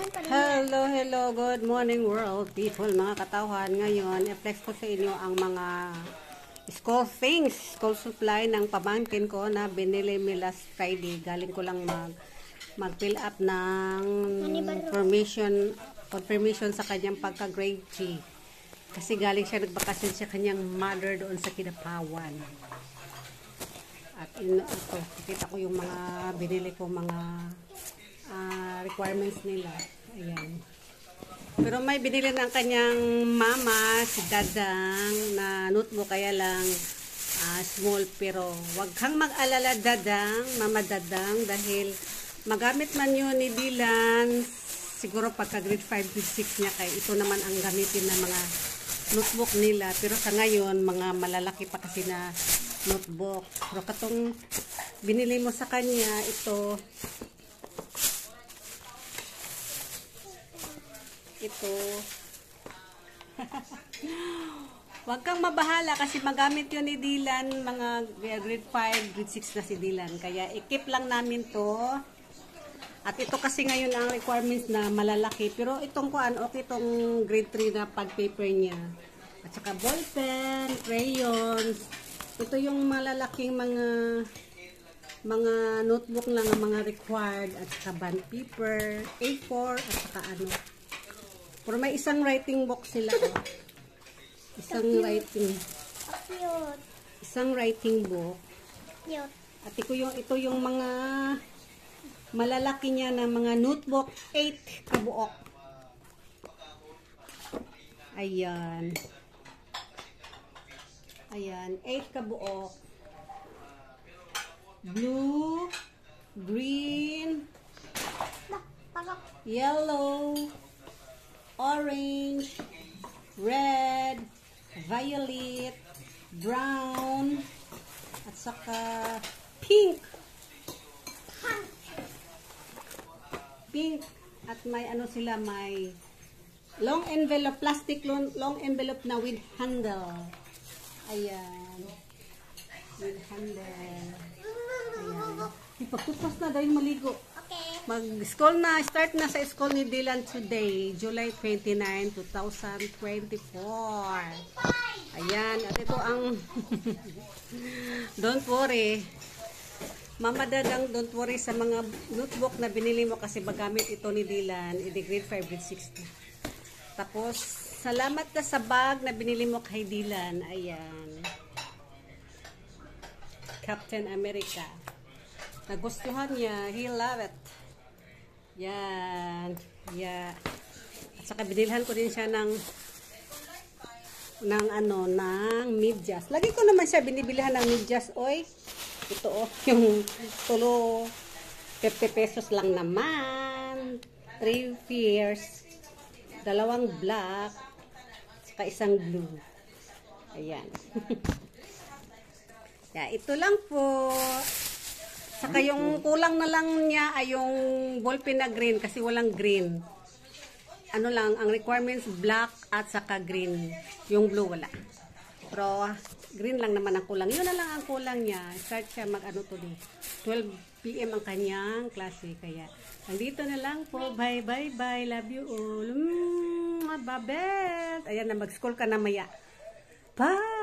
Hello, hello, good morning world people, mga katawan. Ngayon, i-flex ko sa inyo ang mga school things, school supply ng pamangkin ko na binili mi last Friday. Galing ko lang mag-fill up ng confirmation sa kanyang pagka-grade 3. Kasi galing siya nagbakasyon sa kanyang mother doon sa Kinapawan. At ito, kita ko yung mga binili ko, mga requirements nila. Ayan. Pero may binili ng kanyang mama, si Dadang, na notebook, kaya lang small. Pero wag kang mag-alala, Dadang, Mama Dadang, dahil magamit man yun ni Dylan, siguro pagka grade 5, grade 6 niya, kaya ito naman ang gamitin ng mga notebook nila. Pero sa ngayon, mga malalaki pa kasi na notebook. Pero katong binili mo sa kanya, ito, wag kang mabahala kasi magamit yun ni Dylan, mga grade 5, grade 6 na si Dylan. Kaya i-keep lang namin to. At ito kasi ngayon ang requirements na malalaki. Pero itong okay, itong grade 3 na pag-paper niya. At saka ballpen, crayons. Ito yung malalaking mga notebook lang, mga required. At saka bond paper, A4, at saka Pero may isang writing book sila. Isang writing book. At ito yung mga malalaki niya na mga notebook, 8 kabuok. Ayan. Ayan, 8 kabuok. Blue, green, yellow, orange, red, violet, brown, at saka pink. Pink. At may sila, may long envelope, plastic long envelope na with handle. Ayan. With handle. Ayan. Ipagtupas na dahil maligo. Mag-school na, start na sa school ni Dylan today, July 29, 2024. Ayan, at ito ang don't worry, Mama Dadang, don't worry sa mga notebook na binili mo kasi magamit ito ni Dylan, grade 5, grade 6 na. Tapos, salamat ka sa bag na binili mo kay Dylan. Ayan. Captain America. Nagustuhan niya, he love it. Yan. Yeah. At saka binilhan ko din siya ng medyas. Lagi ko naman siya binibilihan ng medyas, oy. Ito yung tulo 50 pesos lang naman. 3 pairs. 2 black. Saka isang blue. Ayan. Yeah, ito lang po. Saka yung kulang na lang niya ay yung ballpen na green kasi walang green. Ang requirements black at saka green. Yung blue wala. Pero green lang naman ang kulang. Yun na lang ang kulang niya. Start siya today. 12 PM ang kanyang klase. Kaya nandito na lang po. Bye bye bye. Love you all. Babet. Ayan na, mag-school ka na maya. Bye.